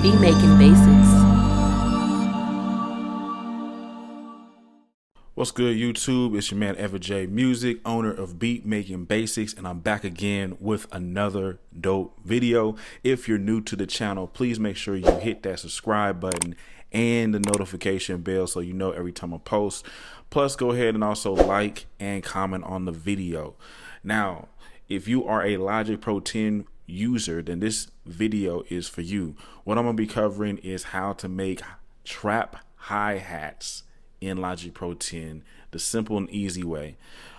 Beat Making Basics. What's good, YouTube? It's your man Ever J Music, owner of Beat Making Basics, and I'm back again with another dope video. If you're new to the channel, please make sure you hit that subscribe button and the notification bell so you know every time I post. Plus, go ahead and also like and comment on the video. Now, if you are a Logic Pro 10 user, then this video is for you. What I'm going to be covering is how to make trap hi-hats in Logic Pro 10, the simple and easy way.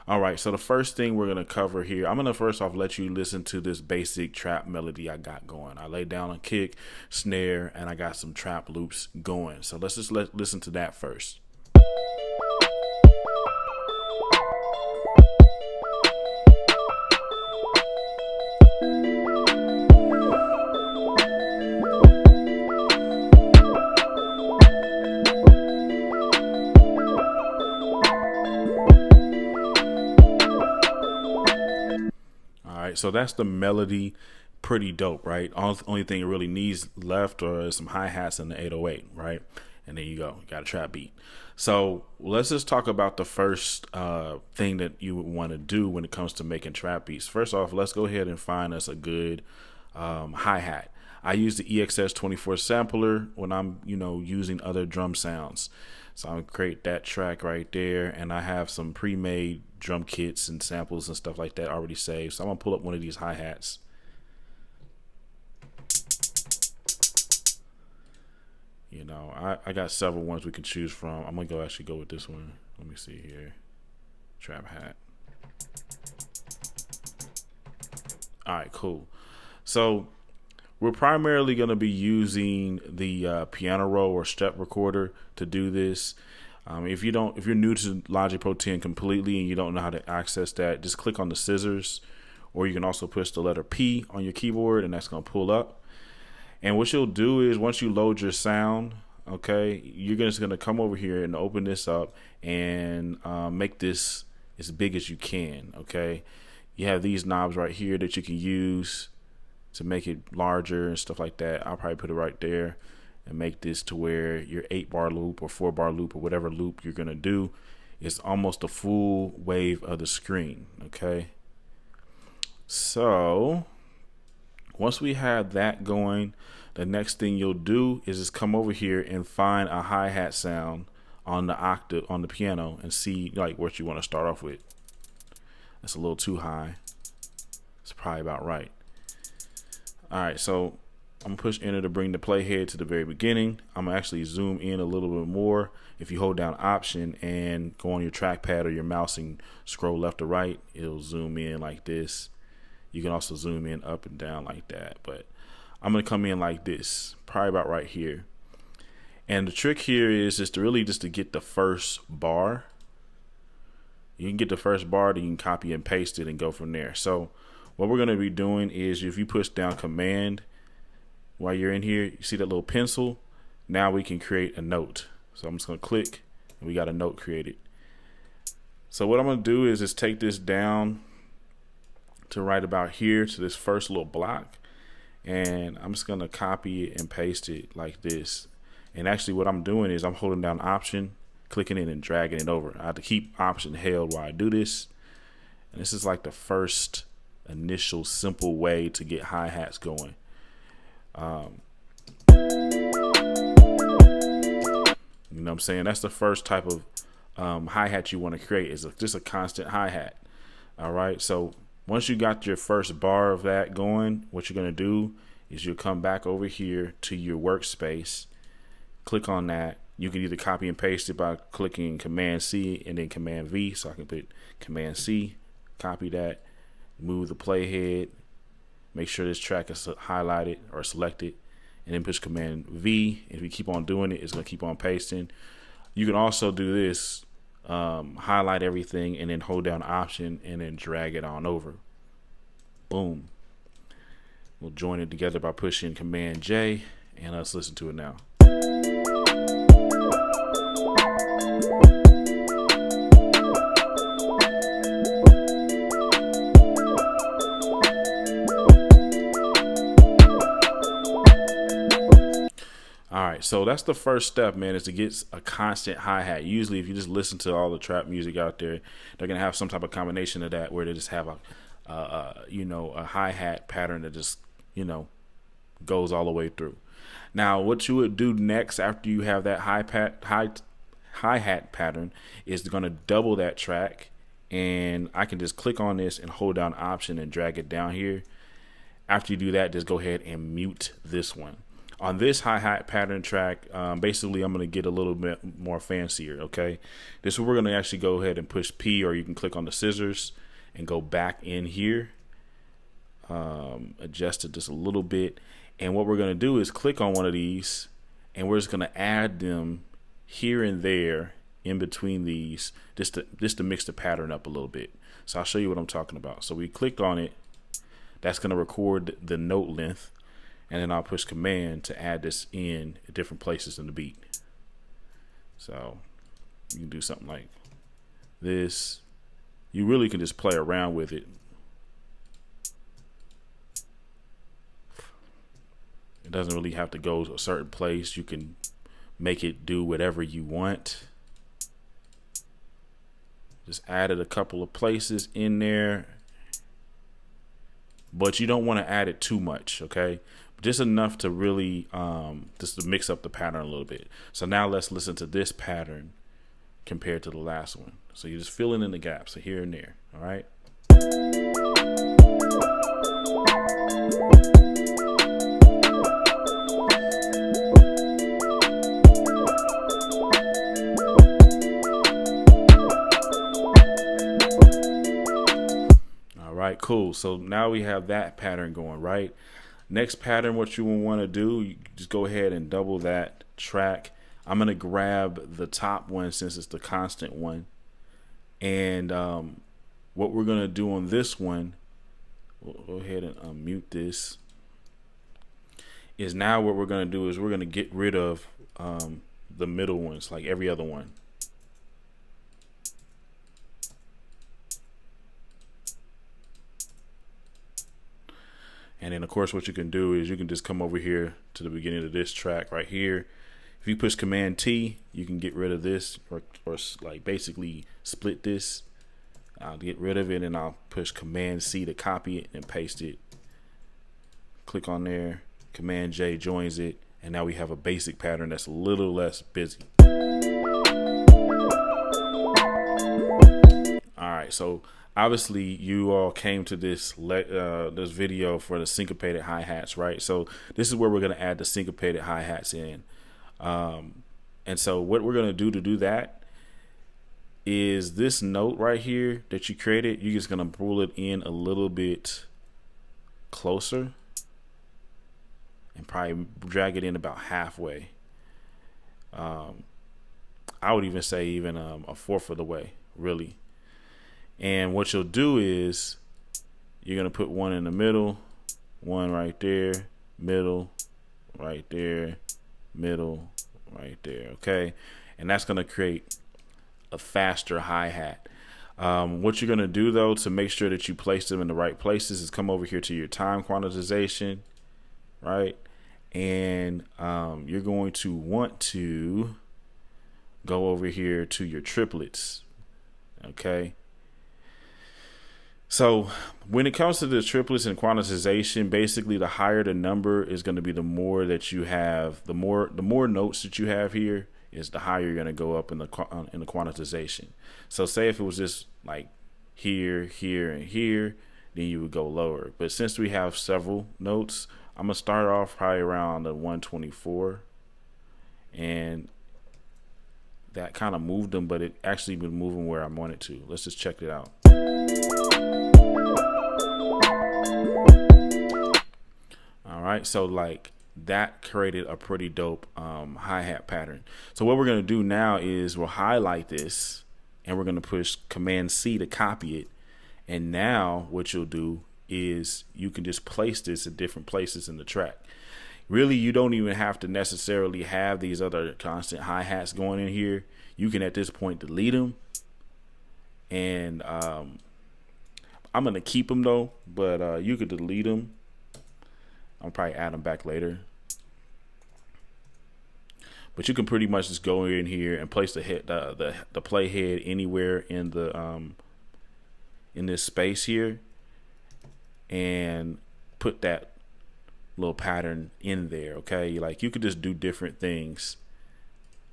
All right, so the first thing we're going to cover here, I'm going to first off let you listen to this basic trap melody I got going. I laid down a kick, snare, and I got some trap loops going. So let's just listen to that first. So that's the melody, pretty dope, right? Only thing it really needs left is some hi-hats and the 808, right? And there you go, you got a trap beat. So let's just talk about the first thing that you would want to do when it comes to making trap beats. First off, let's go ahead and find us a good hi-hat. I use the EXS24 sampler when I'm, using other drum sounds. So I'm gonna create that track right there, and I have some pre-made drum kits and samples and stuff like that already saved. So I'm gonna pull up one of these hi-hats. I got several ones we can choose from. I'm gonna actually go with this one. Let me see here. Trap hat. All right, cool. So we're primarily going to be using the piano roll or step recorder to do this. If you're new to Logic Pro 10 completely and you don't know how to access that, just click on the scissors, or you can also push the letter P on your keyboard, and that's going to pull up. And what you'll do is once you load your sound, okay, you're just going to come over here and open this up and make this as big as you can. Okay, you have these knobs right here that you can use to make it larger and stuff like that. I'll probably put it right there and make this to where your 8-bar loop or 4-bar loop or whatever loop you're gonna do is almost a full wave of the screen. Okay, so once we have that going, the next thing you'll do is just come over here and find a hi-hat sound on the octave on the piano and see like what you want to start off with. That's a little too high. It's probably about right. All right, so I'm gonna push enter to bring the playhead to the very beginning. I'm gonna actually zoom in a little bit more. If you hold down Option and go on your trackpad or your mouse and scroll left or right, it'll zoom in like this. You can also zoom in up and down like that, but I'm gonna come in like this, probably about right here. And the trick here is just to get the first bar. You can get the first bar, then you can copy and paste it and go from there. So what we're going to be doing is if you push down Command while you're in here, you see that little pencil? Now we can create a note. So I'm just going to click and we got a note created. So what I'm going to do is just take this down to right about here to this first little block. And I'm just going to copy it and paste it like this. And actually what I'm doing is I'm holding down Option, clicking it and dragging it over. I have to keep Option held while I do this. And this is like the first initial simple way to get hi-hats going. You know what I'm saying? That's the first type of hi-hat you want to create, is just a constant hi-hat. All right, so once you got your first bar of that going, what you're going to do is you'll come back over here to your workspace, click on that. You can either copy and paste it by clicking Command C and then Command V. So I can put Command C, copy that, move the playhead, make sure this track is highlighted or selected, and then push Command V. If you keep on doing it, it's going to keep on pasting. You can also do this, highlight everything and then hold down Option and then drag it on over. Boom. We'll join it together by pushing Command J, and let's listen to it now. All right, so that's the first step, man, is to get a constant hi-hat. Usually, if you just listen to all the trap music out there, they're gonna have some type of combination of that where they just have a hi-hat pattern that just, goes all the way through. Now, what you would do next after you have that hi-hat pattern is going to double that track, and I can just click on this and hold down Option and drag it down here. After you do that, just go ahead and mute this one. On this hi-hat pattern track, basically I'm going to get a little bit more fancier, okay? This is where we're going to actually go ahead and push P, or you can click on the scissors and go back in here, adjust it just a little bit. And what we're going to do is click on one of these, and we're just going to add them here and there in between these, just to mix the pattern up a little bit. So I'll show you what I'm talking about. So we clicked on it. That's going to record the note length. And then I'll push Command to add this in at different places in the beat. So you can do something like this. You really can just play around with it. It doesn't really have to go to a certain place. You can make it do whatever you want. Just added a couple of places in there. But you don't want to add it too much, okay? Just enough to really just to mix up the pattern a little bit. So now let's listen to this pattern compared to the last one. So you're just filling in the gaps, so here and there. All right. All right, cool. So now we have that pattern going, right? Next pattern, what you will want to do, you just go ahead and double that track. I'm going to grab the top one since it's the constant one. And what we're going to do on this one, we'll go ahead and unmute this, is now what we're going to do is we're going to get rid of the middle ones, like every other one. And then, of course, what you can do is you can just come over here to the beginning of this track right here. If you push Command T, you can get rid of this, or like basically split this. I'll get rid of it, and I'll push Command C to copy it and paste it. Click on there. Command J joins it, and now we have a basic pattern that's a little less busy. All right, so obviously you all came to this this video for the syncopated hi-hats, right? So this is where we're going to add the syncopated hi-hats in. And so what we're going to do that is this note right here that you created, you're just going to pull it in a little bit closer and probably drag it in about halfway. I would even say even a fourth of the way, really. And what you'll do is you're going to put one in the middle, one right there, middle, right there, middle, right there. Okay. And that's going to create a faster hi-hat. What you're going to do, though, to make sure that you place them in the right places is come over here to your time quantization, right? And you're going to want to go over here to your triplets. Okay. So when it comes to the triplets and quantization, basically the higher the number is going to be, the more that you have, the more notes that you have here is the higher you're going to go up in the quantization. So say if it was just like here, here, and here, then you would go lower. But since we have several notes, I'm going to start off probably around the 124, and that kind of moved them, but it actually been moving where I wanted to. Let's just check it out. All right, so like that created a pretty dope hi-hat pattern. So what we're going to do now is we'll highlight this, and we're going to push Command C to copy it. And now what you'll do is you can just place this at different places in the track. Really, you don't even have to necessarily have these other constant hi-hats going in here. You can at this point delete them. And I'm going to keep them though, but you could delete them. I'll probably add them back later. But you can pretty much just go in here and place the play head anywhere in this space here, and put that little pattern in there. Okay, like you could just do different things.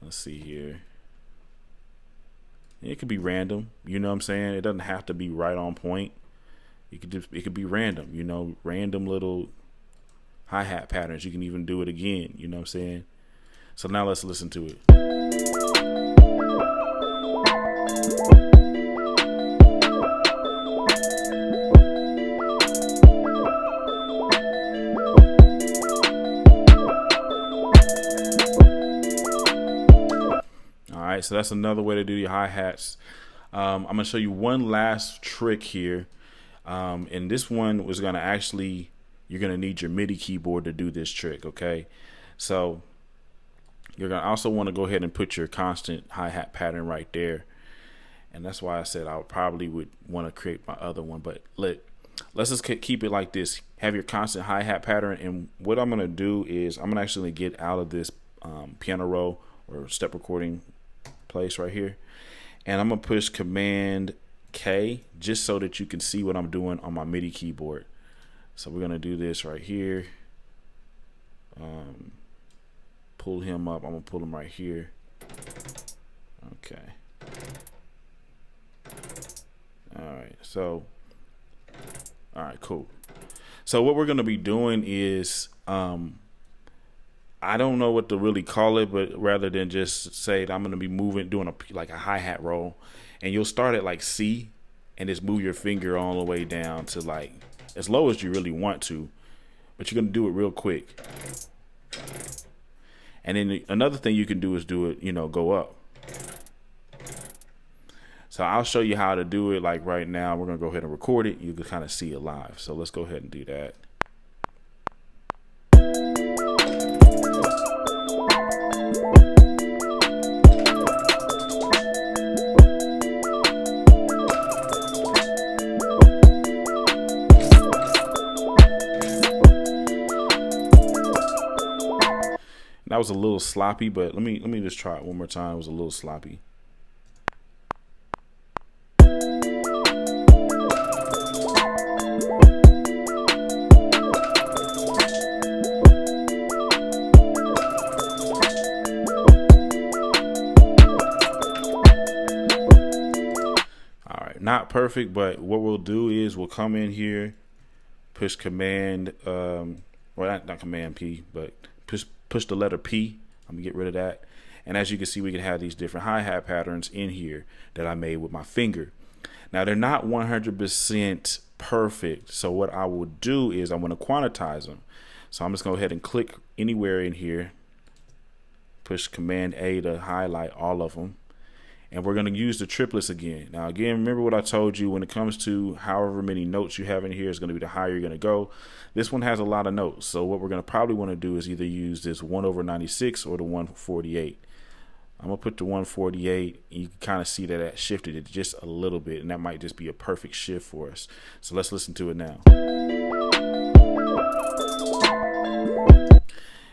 Let's see here. It could be random, you know what I'm saying? It doesn't have to be right on point. It could be random, you know, random little hi-hat patterns. You can even do it again, you know what I'm saying? So now let's listen to it. All right, so that's another way to do your hi-hats. I'm gonna show you one last trick here, and this one was gonna actually, you're gonna need your MIDI keyboard to do this trick. Okay, so you're gonna also want to go ahead and put your constant hi-hat pattern right there, and that's why I said I probably would want to create my other one. But let's just keep it like this. Have your constant hi-hat pattern, and what I'm gonna do is I'm gonna actually get out of this piano roll or step recording place right here, and I'm gonna push Command K just so that you can see what I'm doing on my MIDI keyboard. So we're gonna do this right here. Pull him up. I'm gonna pull him right here. Okay. All right. So, all right, cool. So what we're gonna be doing is, I don't know what to really call it, but rather than just say I'm going to be doing like a hi-hat roll, and you'll start at like C and just move your finger all the way down to like as low as you really want to, but you're going to do it real quick. And then another thing you can do is do it, you know, go up. So I'll show you how to do it. Like right now, we're going to go ahead and record it. You can kind of see it live. So let's go ahead and do that. That was a little sloppy, but let me just try it one more time. It was a little sloppy. All right, not perfect, but what we'll do is we'll come in here, push Command, well, not Command P, but push the letter P. I'm gonna get rid of that. And as you can see, we can have these different hi-hat patterns in here that I made with my finger. Now they're not 100% perfect. So what I will do is I'm gonna quantize them. So I'm just gonna go ahead and click anywhere in here, push Command A to highlight all of them. And we're gonna use the triplets again. Now again, remember what I told you, when it comes to however many notes you have in here is gonna be the higher you're gonna go. This one has a lot of notes. So what we're gonna probably wanna do is either use this 1/96 or the 148. I'm gonna put the 148. You can kind of see that that shifted it just a little bit, and that might just be a perfect shift for us. So let's listen to it now.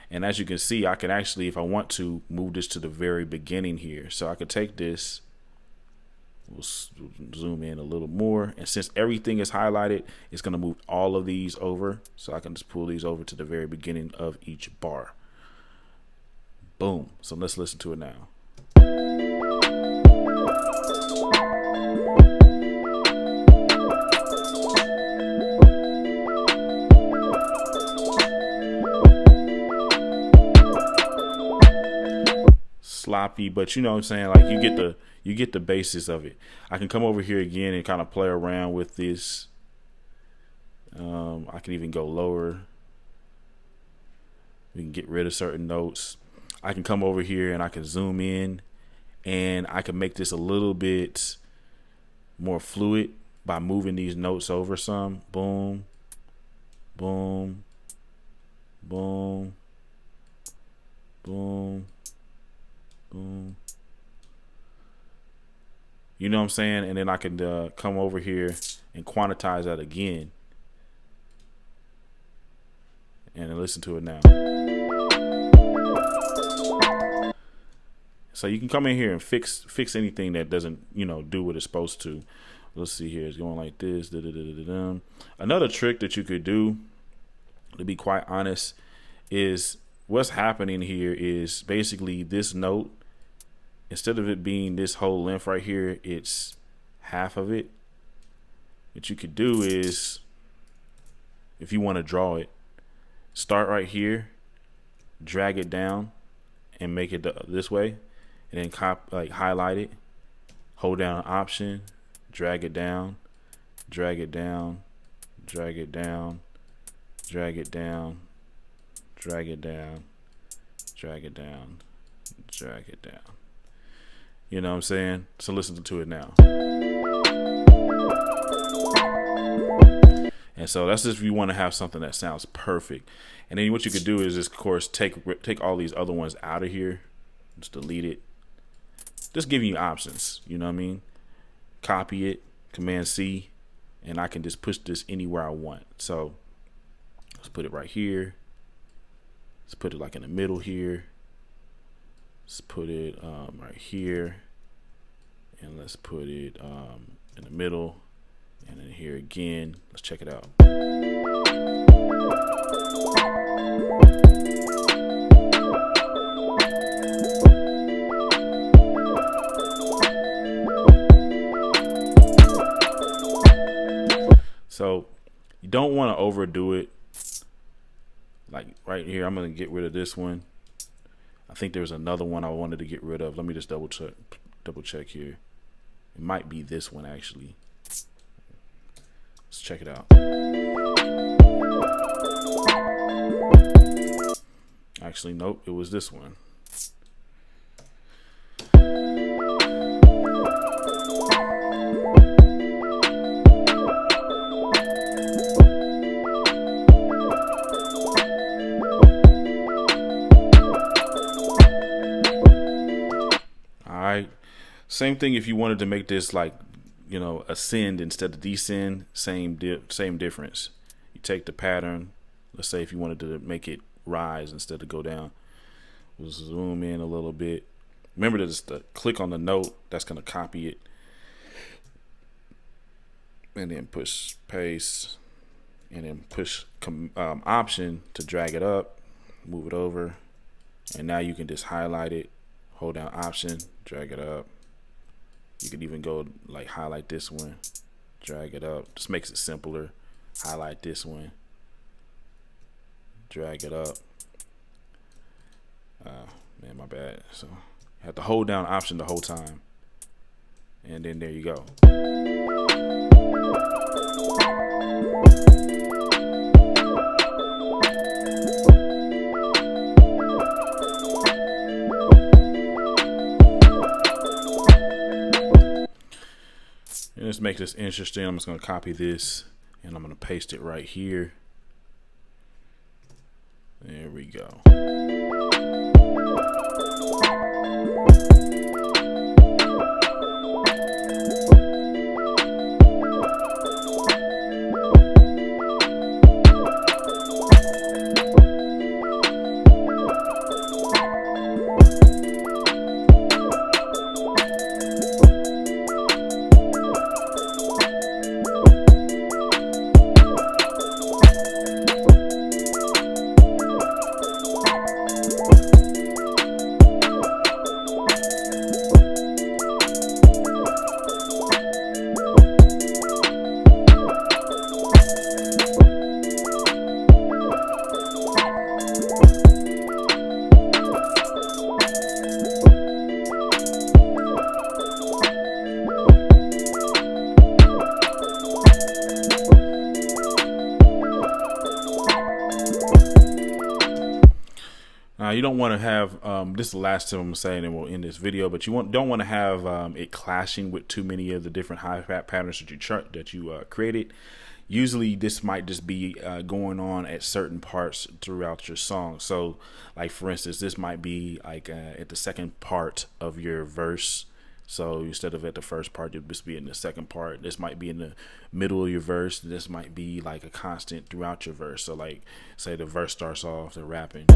And as you can see, I can actually, if I want to, move this to the very beginning here. So I could take this, we'll zoom in a little more. And since everything is highlighted, it's going to move all of these over. So I can just pull these over to the very beginning of each bar. Boom. So let's listen to it now. Sloppy, but you know what I'm saying, like you get the basis of it. I can come over here again and kind of play around with this. I can even go lower. We can get rid of certain notes. I can come over here and I can zoom in, and I can make this a little bit more fluid by moving these notes over some. Boom, boom, boom, boom, boom. You know what I'm saying? And then I can come over here and quantize that again and listen to it now. So you can come in here and fix anything that doesn't, do what it's supposed to. Let's see here. It's going like this. Another trick that you could do, to be quite honest, is what's happening here is basically this note, instead of it being this whole length right here, it's half of it. What you could do is, if you want to draw it, start right here, drag it down, and make it this way, and then highlight it, hold down Option, drag it down, drag it down, drag it down, drag it down, drag it down, drag it down, drag it down. You know what I'm saying? So listen to it now. And so that's just if you want to have something that sounds perfect. And then what you could do is just, of course, take all these other ones out of here. Just delete it. Just giving you options. You know what I mean? Copy it, Command C, and I can just push this anywhere I want. So let's put it right here. Let's put it like in the middle here. Let's put it right here. And let's put it in the middle. And then here again. Let's check it out. So you don't want to overdo it. Like right here, I'm going to get rid of this one. I think there's another one I wanted to get rid of. Let me just double check here. It might be this one actually. Let's check it out. Actually, nope, it was this one. Alright. Same thing if you wanted to make this like, ascend instead of descend, same difference. You take the pattern, let's say if you wanted to make it rise instead of go down, we'll zoom in a little bit. Remember to just click on the note, that's going to copy it, and then push paste, and then push Option to drag it up, move it over, and now you can just highlight it, hold down Option, drag it up. You could even go like highlight this one, drag it up. Just makes it simpler. Highlight this one, drag it up. Man, my bad. So you have to hold down Option the whole time, and then there you go. And let's make this interesting. I'm just going to copy this and I'm going to paste it right here. There we go. You don't want to have this is the last time I'm saying, and we'll end this video. But you don't want to have it clashing with too many of the different hi-hat patterns that you created. Usually, this might just be going on at certain parts throughout your song. So, like for instance, this might be like at the second part of your verse. So instead of at the first part, you'll just be in the second part. This might be in the middle of your verse. This might be like a constant throughout your verse. So like, say the verse starts off, the rapping.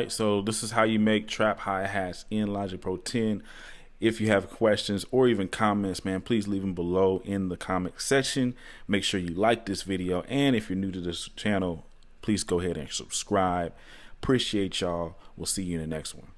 right, so this is how you make trap hi-hats in Logic Pro 10. If you have questions or even comments, man, please leave them below in the comment section. Make sure you like this video, and if you're new to this channel, please go ahead and subscribe. Appreciate y'all. We'll see you in the next one.